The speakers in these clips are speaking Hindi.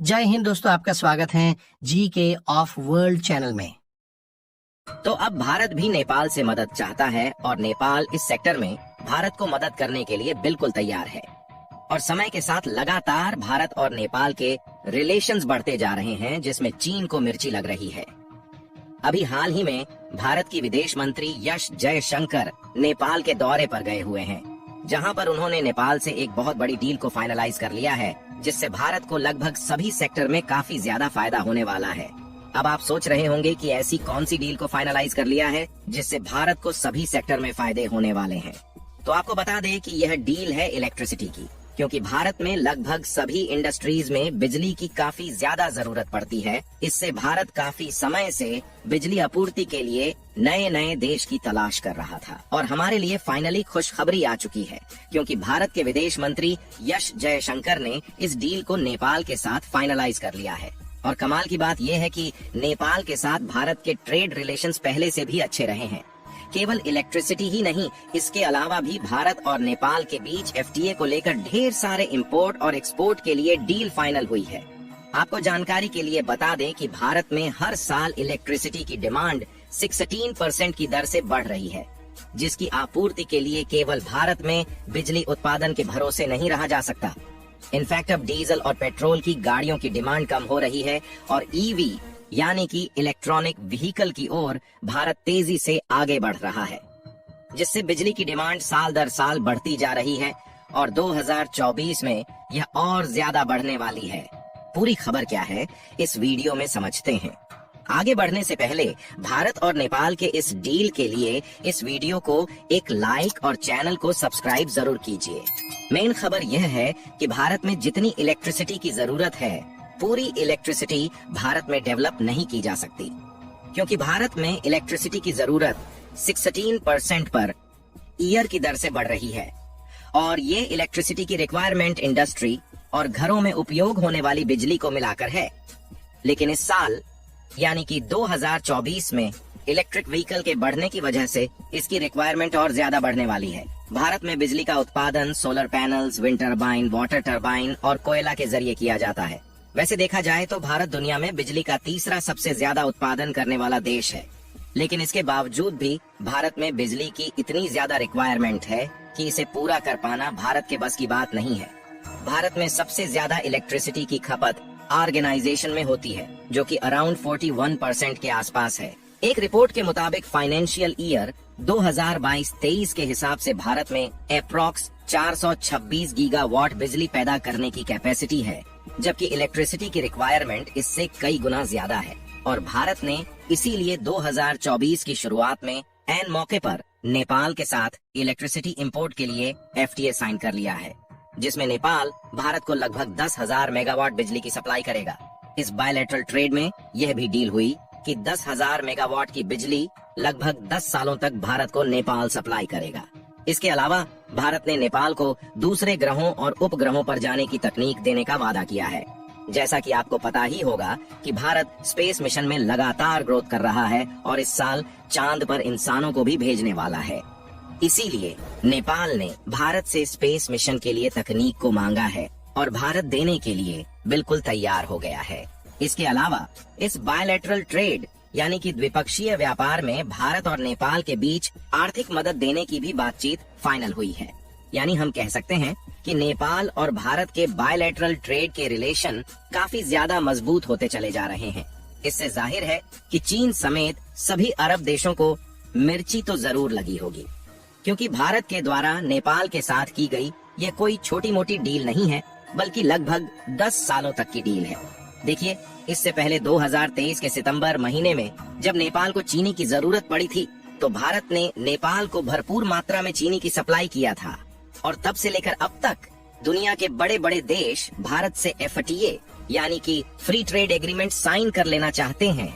जय हिंद दोस्तों, आपका स्वागत है जी के ऑफ वर्ल्ड चैनल में। तो अब भारत भी नेपाल से मदद चाहता है और नेपाल इस सेक्टर में भारत को मदद करने के लिए बिल्कुल तैयार है। और समय के साथ लगातार भारत और नेपाल के रिलेशंस बढ़ते जा रहे हैं, जिसमें चीन को मिर्ची लग रही है। अभी हाल ही में भारत की विदेश मंत्री एस जयशंकर नेपाल के दौरे पर गए हुए हैं, जहां पर उन्होंने नेपाल से एक बहुत बड़ी डील को फाइनलाइज कर लिया है, जिससे भारत को लगभग सभी सेक्टर में काफी ज्यादा फायदा होने वाला है। अब आप सोच रहे होंगे कि ऐसी कौन सी डील को फाइनलाइज कर लिया है जिससे भारत को सभी सेक्टर में फायदे होने वाले हैं। तो आपको बता दें कि यह डील है इलेक्ट्रिसिटी की, क्योंकि भारत में लगभग सभी इंडस्ट्रीज में बिजली की काफी ज्यादा जरूरत पड़ती है। इससे भारत काफी समय से बिजली आपूर्ति के लिए नए नए देश की तलाश कर रहा था और हमारे लिए फाइनली खुशखबरी आ चुकी है, क्योंकि भारत के विदेश मंत्री एस जयशंकर ने इस डील को नेपाल के साथ फाइनलाइज कर लिया है। और कमाल की बात यह है कि नेपाल के साथ भारत के ट्रेड रिलेशंस पहले से भी अच्छे रहे हैं। केवल इलेक्ट्रिसिटी ही नहीं, इसके अलावा भी भारत और नेपाल के बीच एफटीए को लेकर ढेर सारे इंपोर्ट और एक्सपोर्ट के लिए डील फाइनल हुई है। आपको जानकारी के लिए बता दें कि भारत में हर साल इलेक्ट्रिसिटी की डिमांड 16% की दर से बढ़ रही है, जिसकी आपूर्ति के लिए केवल भारत में बिजली उत्पादन के भरोसे नहीं रहा जा सकता। इनफैक्ट अब डीजल और पेट्रोल की गाड़ियों की डिमांड कम हो रही है और ईवी यानी कि इलेक्ट्रॉनिक व्हीकल की ओर भारत तेजी से आगे बढ़ रहा है, जिससे बिजली की डिमांड साल दर साल बढ़ती जा रही है और 2024 में यह और ज्यादा बढ़ने वाली है। पूरी खबर क्या है, इस वीडियो में समझते हैं। आगे बढ़ने से पहले भारत और नेपाल के इस डील के लिए इस वीडियो को एक लाइक और चैनल को सब्सक्राइब जरूर कीजिए। मेन खबर यह है कि भारत में जितनी इलेक्ट्रिसिटी की जरूरत है, पूरी इलेक्ट्रिसिटी भारत में डेवलप नहीं की जा सकती, क्योंकि भारत में इलेक्ट्रिसिटी की जरूरत 16% पर ईयर की दर से बढ़ रही है। और ये इलेक्ट्रिसिटी की रिक्वायरमेंट इंडस्ट्री और घरों में उपयोग होने वाली बिजली को मिलाकर है। लेकिन इस साल यानी कि 2024 में इलेक्ट्रिक व्हीकल के बढ़ने की वजह से इसकी रिक्वायरमेंट और ज्यादा बढ़ने वाली है। भारत में बिजली का उत्पादन solar panels, wind turbine, water turbine और कोयला के जरिए किया जाता है। वैसे देखा जाए तो भारत दुनिया में बिजली का तीसरा सबसे ज्यादा उत्पादन करने वाला देश है, लेकिन इसके बावजूद भी भारत में बिजली की इतनी ज्यादा रिक्वायरमेंट है कि इसे पूरा कर पाना भारत के बस की बात नहीं है। भारत में सबसे ज्यादा इलेक्ट्रिसिटी की खपत ऑर्गेनाइजेशन में होती है, जो कि अराउंड 41% के आसपास है। एक रिपोर्ट के मुताबिक फाइनेंशियल ईयर 2022-23 के हिसाब से भारत में अप्रॉक्स 426 गीगावाट बिजली पैदा करने की कैपेसिटी है, जबकि इलेक्ट्रिसिटी की रिक्वायरमेंट इससे कई गुना ज्यादा है। और भारत ने इसीलिए 2024 की शुरुआत में ऐन मौके पर नेपाल के साथ इलेक्ट्रिसिटी इंपोर्ट के लिए एफटीए साइन कर लिया है, जिसमें नेपाल भारत को लगभग 10,000 मेगावाट बिजली की सप्लाई करेगा। इस बायलैटरल ट्रेड में यह भी डील हुई कि 10,000 मेगावाट की बिजली लगभग 10 सालों तक भारत को नेपाल सप्लाई करेगा। इसके अलावा भारत ने नेपाल को दूसरे ग्रहों और उपग्रहों पर जाने की तकनीक देने का वादा किया है। जैसा कि आपको पता ही होगा कि भारत स्पेस मिशन में लगातार ग्रोथ कर रहा है और इस साल चांद पर इंसानों को भी भेजने वाला है। इसीलिए नेपाल ने भारत से स्पेस मिशन के लिए तकनीक को मांगा है और भारत देने के लिए बिल्कुल तैयार हो गया है। इसके अलावा इस बायलैटरल ट्रेड यानी कि द्विपक्षीय व्यापार में भारत और नेपाल के बीच आर्थिक मदद देने की भी बातचीत फाइनल हुई है। यानी हम कह सकते हैं कि नेपाल और भारत के बायलैटरल ट्रेड के रिलेशन काफी ज्यादा मजबूत होते चले जा रहे हैं। इससे जाहिर है कि चीन समेत सभी अरब देशों को मिर्ची तो जरूर लगी होगी, क्योंकि भारत के द्वारा नेपाल के साथ की गई यह कोई छोटी मोटी डील नहीं है, बल्कि लगभग 10 सालों तक की डील है। देखिए, इससे पहले 2023 के सितंबर महीने में जब नेपाल को चीनी की जरूरत पड़ी थी, तो भारत ने नेपाल को भरपूर मात्रा में चीनी की सप्लाई किया था। और तब से लेकर अब तक दुनिया के बड़े बड़े देश भारत से एफटीए यानी कि फ्री ट्रेड एग्रीमेंट साइन कर लेना चाहते हैं,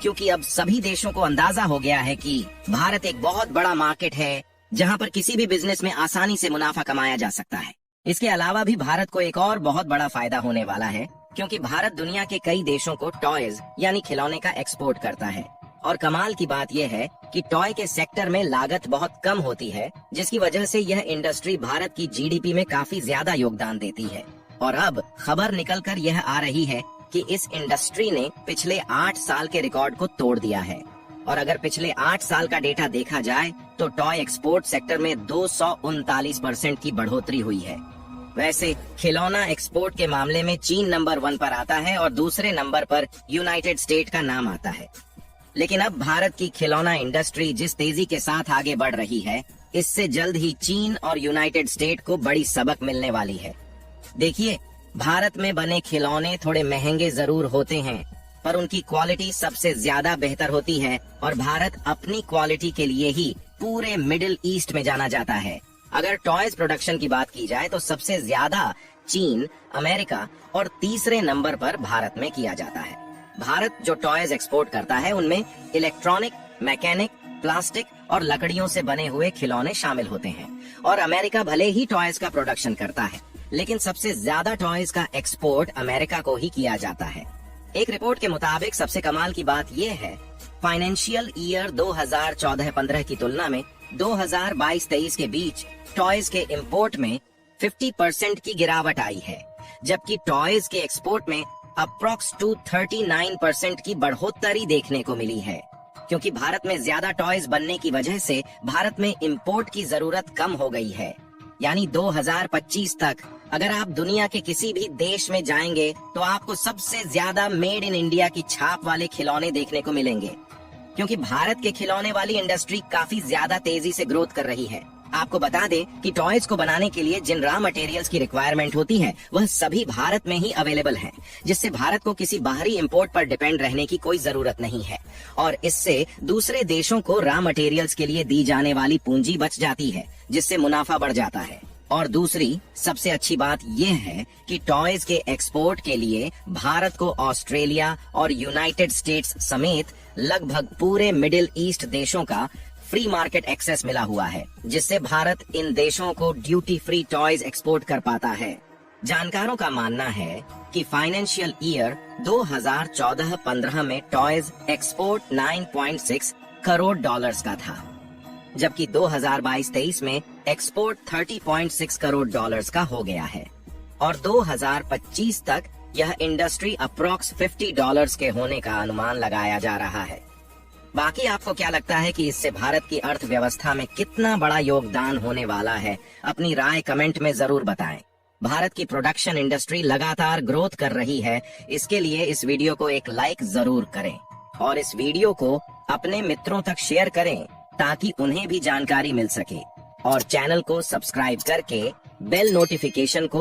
क्योंकि अब सभी देशों को अंदाजा हो गया है कि भारत एक बहुत बड़ा मार्केट है, जहां पर किसी भी बिजनेस में आसानी से मुनाफा कमाया जा सकता है। इसके अलावा भी भारत को एक और बहुत बड़ा फायदा होने वाला है, क्योंकि भारत दुनिया के कई देशों को टॉयज यानी खिलौने का एक्सपोर्ट करता है। और कमाल की बात यह है कि टॉय के सेक्टर में लागत बहुत कम होती है, जिसकी वजह से यह इंडस्ट्री भारत की जीडीपी में काफी ज्यादा योगदान देती है। और अब खबर निकलकर यह आ रही है कि इस इंडस्ट्री ने पिछले 8 साल के रिकॉर्ड को तोड़ दिया है। और अगर पिछले 8 साल का डेटा देखा जाए तो टॉय एक्सपोर्ट सेक्टर में 239% की बढ़ोतरी हुई है। वैसे खिलौना एक्सपोर्ट के मामले में चीन नंबर 1 पर आता है और दूसरे नंबर पर यूनाइटेड स्टेट का नाम आता है। लेकिन अब भारत की खिलौना इंडस्ट्री जिस तेजी के साथ आगे बढ़ रही है, इससे जल्द ही चीन और यूनाइटेड स्टेट को बड़ी सबक मिलने वाली है। देखिए, भारत में बने खिलौने थोड़े महंगे जरूर होते हैं, पर उनकी क्वालिटी सबसे ज्यादा बेहतर होती है और भारत अपनी क्वालिटी के लिए ही पूरे मिडिल ईस्ट में जाना जाता है। अगर टॉयज प्रोडक्शन की बात की जाए तो सबसे ज्यादा चीन, अमेरिका और तीसरे नंबर पर भारत में किया जाता है। भारत जो टॉयज एक्सपोर्ट करता है उनमें इलेक्ट्रॉनिक, मैकेनिक, प्लास्टिक और लकड़ियों से बने हुए खिलौने शामिल होते हैं। और अमेरिका भले ही टॉयज का प्रोडक्शन करता है, लेकिन सबसे ज्यादा टॉयज का एक्सपोर्ट अमेरिका को ही किया जाता है। एक रिपोर्ट के मुताबिक सबसे कमाल की बात यह है, फाइनेंशियल ईयर 2014-15 की तुलना में 2022-23 के बीच टॉयज के इंपोर्ट में 50% की गिरावट आई है, जबकि टॉयज के एक्सपोर्ट में अप्रॉक्स 239% की बढ़ोतरी देखने को मिली है। क्योंकि भारत में ज्यादा टॉयज बनने की वजह से भारत में इंपोर्ट की जरूरत कम हो गई है। यानी 2025 तक अगर आप दुनिया के किसी भी देश में जाएंगे तो आपको सबसे ज्यादा मेड इन इंडिया की छाप वाले खिलौने देखने को मिलेंगे, क्योंकि भारत के खिलौने वाली इंडस्ट्री काफी ज्यादा तेजी से ग्रोथ कर रही है। आपको बता दें कि टॉयज को बनाने के लिए जिन रॉ मटेरियल्स की रिक्वायरमेंट होती है वह सभी भारत में ही अवेलेबल हैं, जिससे भारत को किसी बाहरी इंपोर्ट पर डिपेंड रहने की कोई जरूरत नहीं है। और इससे दूसरे देशों को रॉ मटेरियल्स के लिए दी जाने वाली पूंजी बच जाती है, जिससे मुनाफा बढ़ जाता है। और दूसरी सबसे अच्छी बात यह है कि टॉयज के एक्सपोर्ट के लिए भारत को ऑस्ट्रेलिया और यूनाइटेड स्टेट्स समेत लगभग पूरे मिडिल ईस्ट देशों का फ्री मार्केट एक्सेस मिला हुआ है, जिससे भारत इन देशों को ड्यूटी फ्री टॉयज एक्सपोर्ट कर पाता है। जानकारों का मानना है कि फाइनेंशियल ईयर 2014-15 में टॉयज एक्सपोर्ट 9.6 करोड़ डॉलर्स का था, जबकि 2022-23 में एक्सपोर्ट 30.6 करोड़ डॉलर्स का हो गया है। और 2025 तक यह इंडस्ट्री अप्रॉक्स $50 के होने का अनुमान लगाया जा रहा है। बाकी आपको क्या लगता है कि इससे भारत की अर्थव्यवस्था में कितना बड़ा योगदान होने वाला है? अपनी राय कमेंट में जरूर बताएं। भारत की प्रोडक्शन इंडस्ट्री लगातार ग्रोथ कर रही है, इसके लिए इस वीडियो को एक लाइक जरूर करें और इस वीडियो को अपने मित्रों तक शेयर करें ताकि उन्हें भी जानकारी मिल सके। और चैनल को सब्सक्राइब करके बेल नोटिफिकेशन को